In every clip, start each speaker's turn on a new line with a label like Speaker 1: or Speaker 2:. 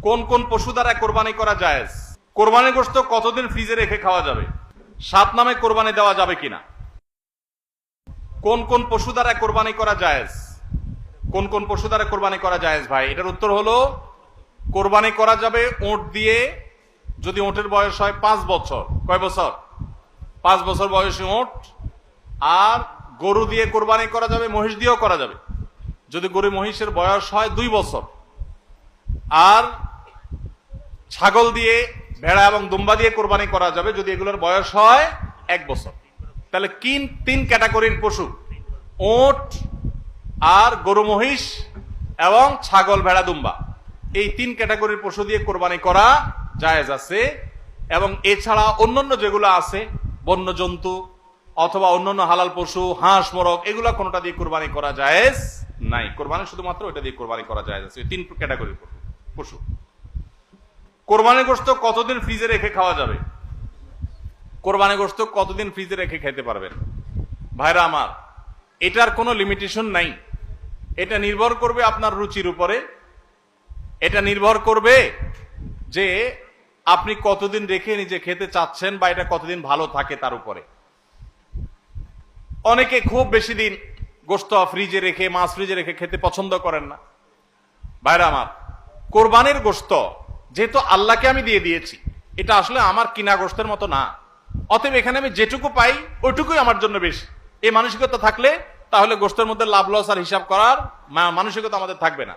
Speaker 1: কোন কোন পশু দ্বারা কোরবানি করা জায়েজ? কোরবানির গোশত কতদিন ফ্রিজে রেখে খাওয়া যাবে? 7 নামে কোরবানি দেওয়া যাবে কিনা? কোন কোন পশু দ্বারা কোরবানি করা জায়েজ? কোন কোন পশু দ্বারা কোরবানি করা জায়েজ ভাই? এটার উত্তর হলো, কোরবানি করা যাবে ওঁট দিয়ে, যদি ওঁটের বয়স হয় 5 বছর। কয় বছর? 5 বছর বয়সী ওঁট। আর গরু দিয়ে কোরবানি করা যাবে, মহিষ দিয়েও করা যাবে, যদি গরু মহিষের বয়স হয় 2 বছর। আর ছাগল দিয়ে, ভেড়া এবং দুম্বা দিয়ে কোরবানি করা যাবে যদি এগুলোর বয়স হয় 1 বছর। তাহলে 3 ক্যাটাগরির পশু, ওট আর গরু মহিষ এবং ছাগল ভেড়া দুম্বা, এই 3 ক্যাটাগরির পশু দিয়ে কোরবানি করা জায়েজ আছে। এবং এছাড়া অন্যান্য যেগুলো আছে, বন্য জন্তু অথবা অন্যান্য হালাল পশু, হাঁস মোরগ, এগুলা কোনোটা দিয়ে কোরবানি করা জায়েজ নাই। কোরবানি শুধুমাত্র ওইটা দিয়ে কোরবানি করা জায়েজ আছে, 3 ক্যাটাগরির পশু। কোরবানির গোশত কতদিন ফ্রিজে রেখে খাওয়া যাবে? কোরবানির গোশত কতদিন ফ্রিজে রেখে খেতে পারবেন? ভাইরা আমার, এটার কোনো লিমিটেশন নাই। এটা নির্ভর করবে আপনার রুচির উপরে। এটা নির্ভর করবে যে আপনি কতদিন রেখে নিজে খেতে চাচ্ছেন, বা এটা কতদিন ভালো থাকে তার উপরে। অনেকে খুব বেশি দিন গোশত ফ্রিজে রেখে, মাছ ফ্রিজে রেখে খেতে পছন্দ করেন না। ভাইরা আমার, কোরবানির গোশত যেহেতু আল্লাহকে আমি দিয়ে দিয়েছি, এটা আসলে আমার কিনা গোশতের মতো না। অতএব এখানে আমি যেটুকু পাই ওইটুকুই আমার জন্য বেশি, এই মানসিকতা থাকলে তাহলে গোশতের মধ্যে লাভ লস আর হিসাব করার মানসিকতা আমাদের থাকবে না।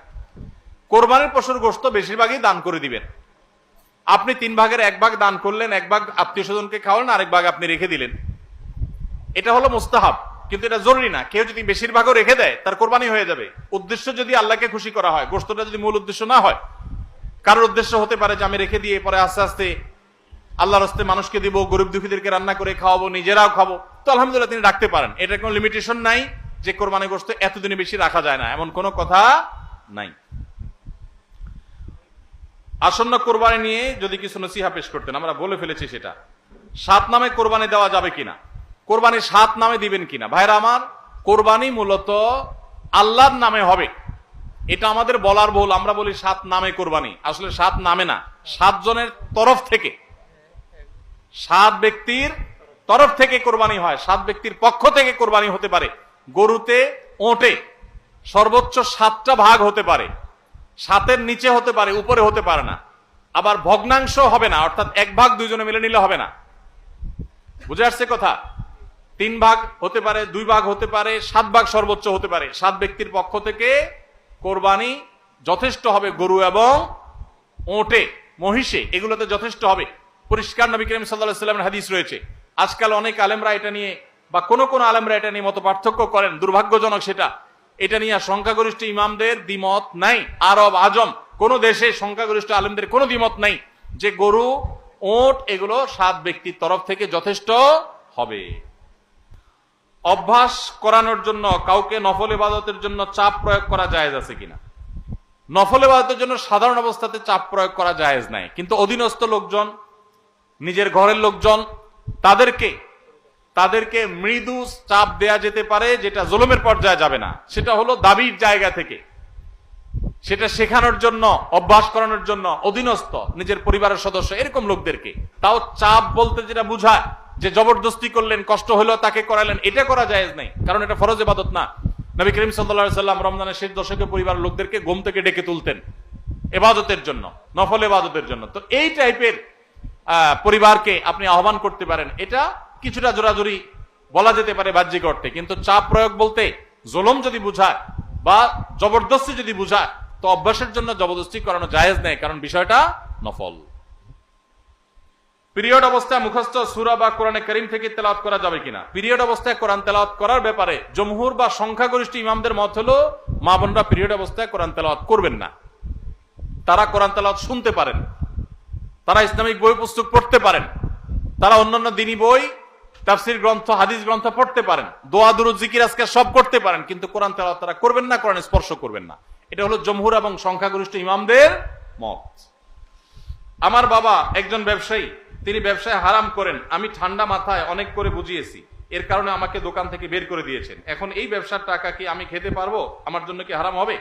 Speaker 1: কোরবানির পশুর গোশত বেশিরভাগই দান করে দিবেন। আপনি 3 ভাগের 1 ভাগ দান করলেন, 1 ভাগ আত্মীয় স্বজনকে খাওয়ালেন, আরেক ভাগ আপনি রেখে দিলেন। এটা হলো মুস্তাহাব, কিন্তু এটা জরুরি না। কেউ যদি বেশিরভাগও রেখে দেয় তার কোরবানি হয়ে যাবে। উদ্দেশ্য যদি আল্লাহকে খুশি করা হয়, গোশতটা যদি মূল উদ্দেশ্য না হয়। কারোর উদ্দেশ্য হতে পারে যে আমি রেখে দিয়ে পরে আস্তে আস্তে আল্লাহর রাস্তে মানুষকে দিব, গরিব দুঃখীদেরকে রান্না করে খাওয়াবো, নিজেরাও খাবো, তো আলহামদুলিল্লাহ তিনি রাখতে পারেন। এটার কোনো লিমিটেশন নাই যে কোরবানি গোশত এতদিনে বেশি রাখা যায় না, এমন কোনো কথা নাই। আসন্ন কোরবানি নিয়ে যদি কিছু নসিহা পেশ করতেন, আমরা বলে ফেলেছি সেটা। 7 নামে কোরবানি দেওয়া যাবে কিনা? কোরবানি 7 নামে দিবেন কিনা? ভাইরা আমার, কোরবানি মূলত আল্লাহর নামে হবে, এটা আমাদের বলার ভুল। আমরা বলি 7 নামে কোরবানি, আসলে 7 নামে না, 7 জনের তরফ থেকে, 7 ব্যক্তির তরফ থেকে কোরবানি হয়। 7 ব্যক্তির পক্ষ থেকে কোরবানি হতে পারে। গরুতে, ওটে সর্বোচ্চ 7টা ভাগ হতে পারে, 7-এর নিচে হতে পারে, উপরে হতে পারে না। আবার ভগ্নাংশ হবে না, অর্থাৎ 1 ভাগ 2 জনে মিলে নিলে হবে না। বুঝে আসছে কথা? 3 ভাগ হতে পারে, 2 ভাগ হতে পারে, 7 ভাগ সর্বোচ্চ হতে পারে। 7 ব্যক্তির পক্ষ থেকে কোরবানি যথেষ্ট হবে। গরু এবং ওটে, মহিষে, এগুলোতে যথেষ্ট হবে। পরিষ্কার নবী করিম সাল্লাল্লাহু আলাইহি ওয়াসাল্লামের হাদিস রয়েছে। আজকাল অনেক আলেমরা এটা নিয়ে, বা কোন কোন আলেমরা এটা নিয়ে মত পার্থক্য করেন, দুর্ভাগ্যজনক সেটা। এটা নিয়ে সংখ্যাগরিষ্ঠ ইমামদের দ্বিমত নাই। আরব আজম কোন দেশে সংখ্যাগরিষ্ঠ আলেমদের কোনো দ্বিমত নাই যে গরু, ওট এগুলো 7 ব্যক্তির তরফ থেকে যথেষ্ট হবে। অভ্যাস করানোর জন্য কাউকে নফল ইবাদতের জন্য চাপ প্রয়োগ করা জায়েজ আছে কিনা? নফল ইবাদতের জন্য সাধারণ অবস্থাতে চাপ প্রয়োগ করা জায়েজ নাই, কিন্তু অধীনস্থ লোকজন, নিজের ঘরের লোকজন, তাদেরকে মৃদু চাপ দেয়া যেতে পারে, যেটা জুলুমের পর্যায়ে যাবে না। সেটা হলো দাবির জায়গা থেকে, সেটা শেখানোর জন্য, অভ্যাস করানোর জন্য অধীনস্থ নিজের পরিবারের সদস্য এরকম লোকদেরকে। তাও চাপ বলতে যেটা বুঝায় যে জবরদস্তি করলেন, কষ্ট হলো তাকে করালেন, এটা করা জায়েজ নাই, কারণ এটা ফরজ ইবাদত না। নবী করিম সাল্লাল্লাহু আলাইহি ওয়াসাল্লাম রমজানের শেষ দশকে পরিবারের লোকদেরকে ঘুম থেকে ডেকে তুলতেন ইবাদতের জন্য, নফল ইবাদতের জন্য। তো এই টাইপের পরিবারকে আপনি আহ্বান করতে পারেন, এটা কিছুটা জোরাজুরি বলা যেতে পারে বাহ্যিক অর্থে। কিন্তু চাপ প্রয়োগ বলতে জুলুম যদি বুঝায় বা জবরদস্তি যদি বুঝায়, তো অভ্যাসের জন্য জবরদস্তি করানো জায়েজ নেই, কারণ বিষয়টা নফল। পিরিয়ড অবস্থায় মুখস্থ সূরা বা কোরআনে কারীম থেকে তেলাওয়াত করা যাবে কিনা? পিরিয়ড অবস্থায় কোরআন তেলাওয়াত করার ব্যাপারে জমহুর বা সংখ্যাগরিষ্ঠ ইমামদের মত হলো, মা বোনরা পিরিয়ড অবস্থায় কোরআন তেলাওয়াত করবেন না। তারা কোরআন তেলাওয়াত শুনতে পারেন, তারা ইসলামিক বই পুস্তক পড়তে পারেন, তারা অন্যান্য দ্বীনি বই, তাফসীর গ্রন্থ, হাদিস গ্রন্থ পড়তে পারেন, দোয়া দুরূদ জিকির আজকার সব করতে পারেন, কিন্তু কোরআন তেলাওয়াত তারা করবেন না, কোরআন স্পর্শ করবেন না। এটা হলো জমহুর এবং সংখ্যাগরিষ্ঠ ইমামদের মত। আমার বাবা একজন ব্যবসায়ী, তিনি ব্যবসায় হারাম করেন। আমি ঠান্ডা মাথায় অনেক করে বুঝিয়েছি, এর কারণে আমাকে দোকান থেকে বের করে দিয়েছেন। এখন এই ব্যবসার টাকা কি আমি খেতে পারবো? আমার জন্য কি হারাম হবে?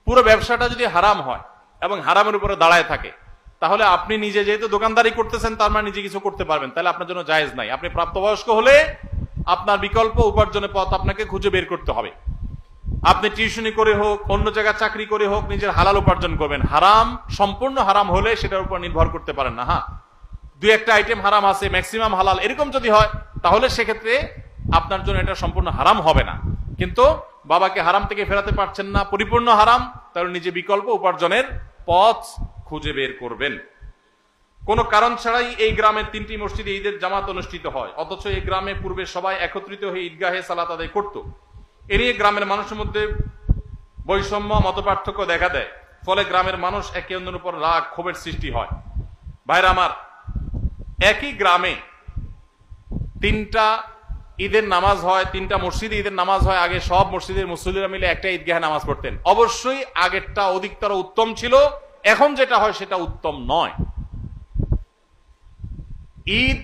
Speaker 1: পুরো ব্যবসাটা যদি হারাম হয়, এবং হারামের উপরে দাঁড়ায় থাকে, তাহলে আপনি নিজে যেহেতু দোকানদারি করতেছেন তার মানে নিজে কিছু করতে পারবেন, তাহলে আপনার জন্য জায়েজ নাই। আপনি প্রাপ্তবয়স্ক হলে আপনার বিকল্প উপার্জনের পথ আপনাকে খুঁজে বের করতে হবে। আপনি টিউশনি করে হোক, অন্য জায়গায় চাকরি করে হোক, নিজের হালাল উপার্জন করবেন। হারাম সম্পূর্ণ হারাম হলে সেটার উপর নির্ভর করতে পারেন না। হ্যাঁ, দুই একটা আইটেম হারাম আছে, ম্যাক্সিমাম হালাল, এরকম যদি হয় তাহলে সেক্ষেত্রে আপনার জন্য এটা সম্পূর্ণ হারাম হবে না। কিন্তু বাবাকে হারাম থেকে ফেরাতে পারছেন না, পরিপূর্ণ হারাম, তাহলে নিজে বিকল্প উপার্জনের পথ খুঁজে বের করবেন। কোনো কারণ ছাড়াই এই গ্রামের 3টি মসজিদে ঈদের জামাত অনুষ্ঠিত হয়, অথচ এই গ্রামে পূর্বে সবাই একত্রিত হয়ে ঈদগাহে সালাত আদায় করত। এ নিয়ে গ্রামের মানুষের মধ্যে বৈষম্য, মতপার্থক্য দেখা দেয়। ফলে গ্রামের মানুষ একে অন্যের উপর রাগ, ক্ষোভের সৃষ্টি হয়। ভাইরা আমার, একই গ্রামে 3টা ঈদের নামাজ হয়, 3টা মসজিদে ঈদের নামাজ হয়। আগে সব মসজিদের মুসল্লিরা মিলে একটা ঈদগাহে নামাজ পড়তেন। অবশ্যই আগেরটা অধিকতর উত্তম ছিল, এখন যেটা হয় সেটা উত্তম নয়। ঈদ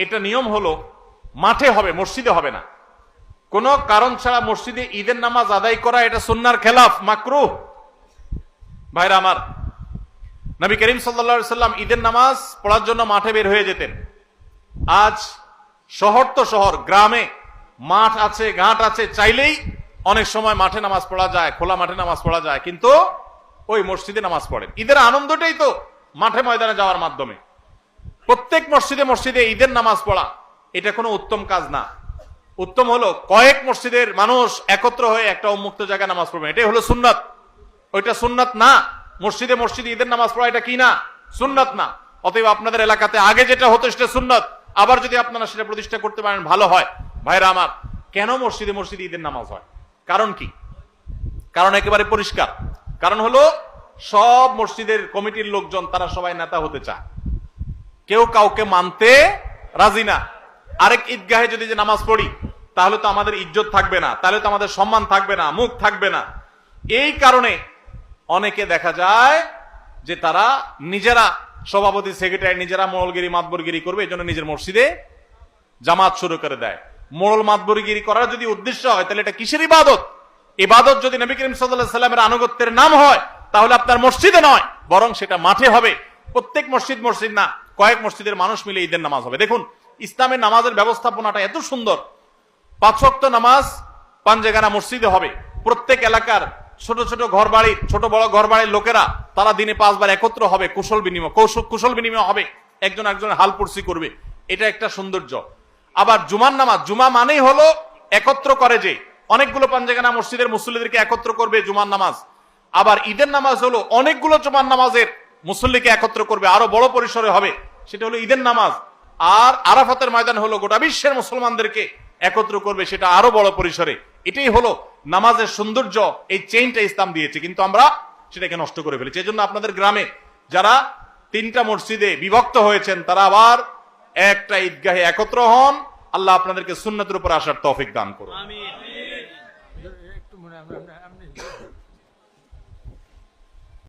Speaker 1: এটা নিয়ম হলো মাঠে হবে, মসজিদে হবে না। কোন কারণ ছাড়া মসজিদে ঈদের নামাজ আদায় করা এটা সুন্নাহর খেলাফ, মাকরুহ। ভাইরা আমার, নবী করিম সাল্লাল্লাহু আলাইহি সাল্লাম ঈদের নামাজ পড়ার জন্য মাঠে বের হয়ে যেতেন। আজ শহর তো শহর, গ্রামে মাঠ আছে, ঘাট আছে, চাইলেই অনেক সময় মাঠে নামাজ পড়া যায়, খোলা মাঠে নামাজ পড়া যায়, কিন্তু ওই মসজিদে নামাজ পড়েন। ঈদের আনন্দটাই তো মাঠে ময়দানে যাওয়ার মাধ্যমে। প্রত্যেক মসজিদে মসজিদে ঈদের নামাজ পড়া এটা কোনো উত্তম কাজ না। উত্তম হলো কয়েক মসজিদের মানুষ একত্র হয়ে একটা উন্মুক্ত জায়গায় নামাজ পড়বেন, এটাই হলো সুন্নাত। ওইটা সুন্নাত না। মসজিদে মসজিদে ঈদের নামাজ পড়া এটা কি না? সুন্নাত না। অতএব আপনাদের এলাকাতে আগে যেটা হতো সেটা সুন্নাত, আবার যদি আপনারা সেটা প্রতিষ্ঠা করতে পারেন ভালো হয়। ভাইরা আমার, কেন মসজিদে মসজিদে ঈদের নামাজ হয়? কারণ কি? কারণ একেবারে পরিষ্কার। কারণ হলো সব মসজিদের কমিটির লোকজন তারা সবাই নেতা হতে চায়, কেউ কাউকে মানতে রাজি না। আরেক ঈদগাহে যদি যে নামাজ পড়ি তাহলে তো আমাদের ইজ্জত থাকবে না, তাহলে তো আমাদের সম্মান থাকবে না, মুখ থাকবে না। এই কারণে অনেকে দেখা যায় যে তারা নিজেরা সভাপতি, সেক্রেটারি, নিজেরা মোড়লগিরি, মাতবরগিরি করবে, এই জন্য নিজের মসজিদে জামাত শুরু করে দেয়। মোড়ল মাতবরগিরি করার যদি উদ্দেশ্য হয় তাহলে এটা কিসের ইবাদত? ইবাদত যদি নবী করিম সাল্লাল্লাহু আলাইহি সাল্লামের আনুগত্যের নাম হয় তাহলে আপনার মসজিদে নয়, বরং সেটা মাঠে হবে। প্রত্যেক মসজিদ না, কয়েক মসজিদের মানুষ মিলে ঈদের নামাজ হবে। দেখুন, ইসলামের নামাজের ব্যবস্থাপনাটা এত সুন্দর। 5 ওয়াক্ত নামাজ পাঞ্জেগানা মসজিদে হবে। প্রত্যেক এলাকার ছোট ছোট ঘর বাড়ির, ছোট বড় ঘর বাড়ির লোকেরা তারা দিনে 5 বার একত্র হবে, কুশল বিনিময় হবে, একজন একজন হালপুরসি করবে। এটা একটা সৌন্দর্য। আবার জুমার নামাজ, জুমা মানেই হলো একত্র করে, যে অনেকগুলো পাঞ্জেগানা মসজিদের মুসল্লিদেরকে একত্র করবে জুমার নামাজ। আবার ঈদের নামাজ হলো অনেকগুলো জুমার নামাজের মুসল্লিকে একত্র করবে, আরো বড় পরিসরে হবে, সেটা হলো ঈদের নামাজ। আর আরাফাতের ময়দান হলো গোটা বিশ্বের মুসলমানদেরকে একত্র করবে, সেটা আরো বড় পরিসরে। এটাই হলো নামাজের সৌন্দর্য। এই চেইনটা ইসলাম দিয়েছে, কিন্তু আমরা সেটাকে নষ্ট করে ফেলেছি। এজন্য আপনাদের গ্রামে যারা 3টা মসজিদে বিভক্ত হয়েছেন তারা আবার একটা ঈদগাহে একত্র হন। আল্লাহ আপনাদেরকে সুন্নাতের উপর আসার তৌফিক দান করুন।
Speaker 2: আমিন।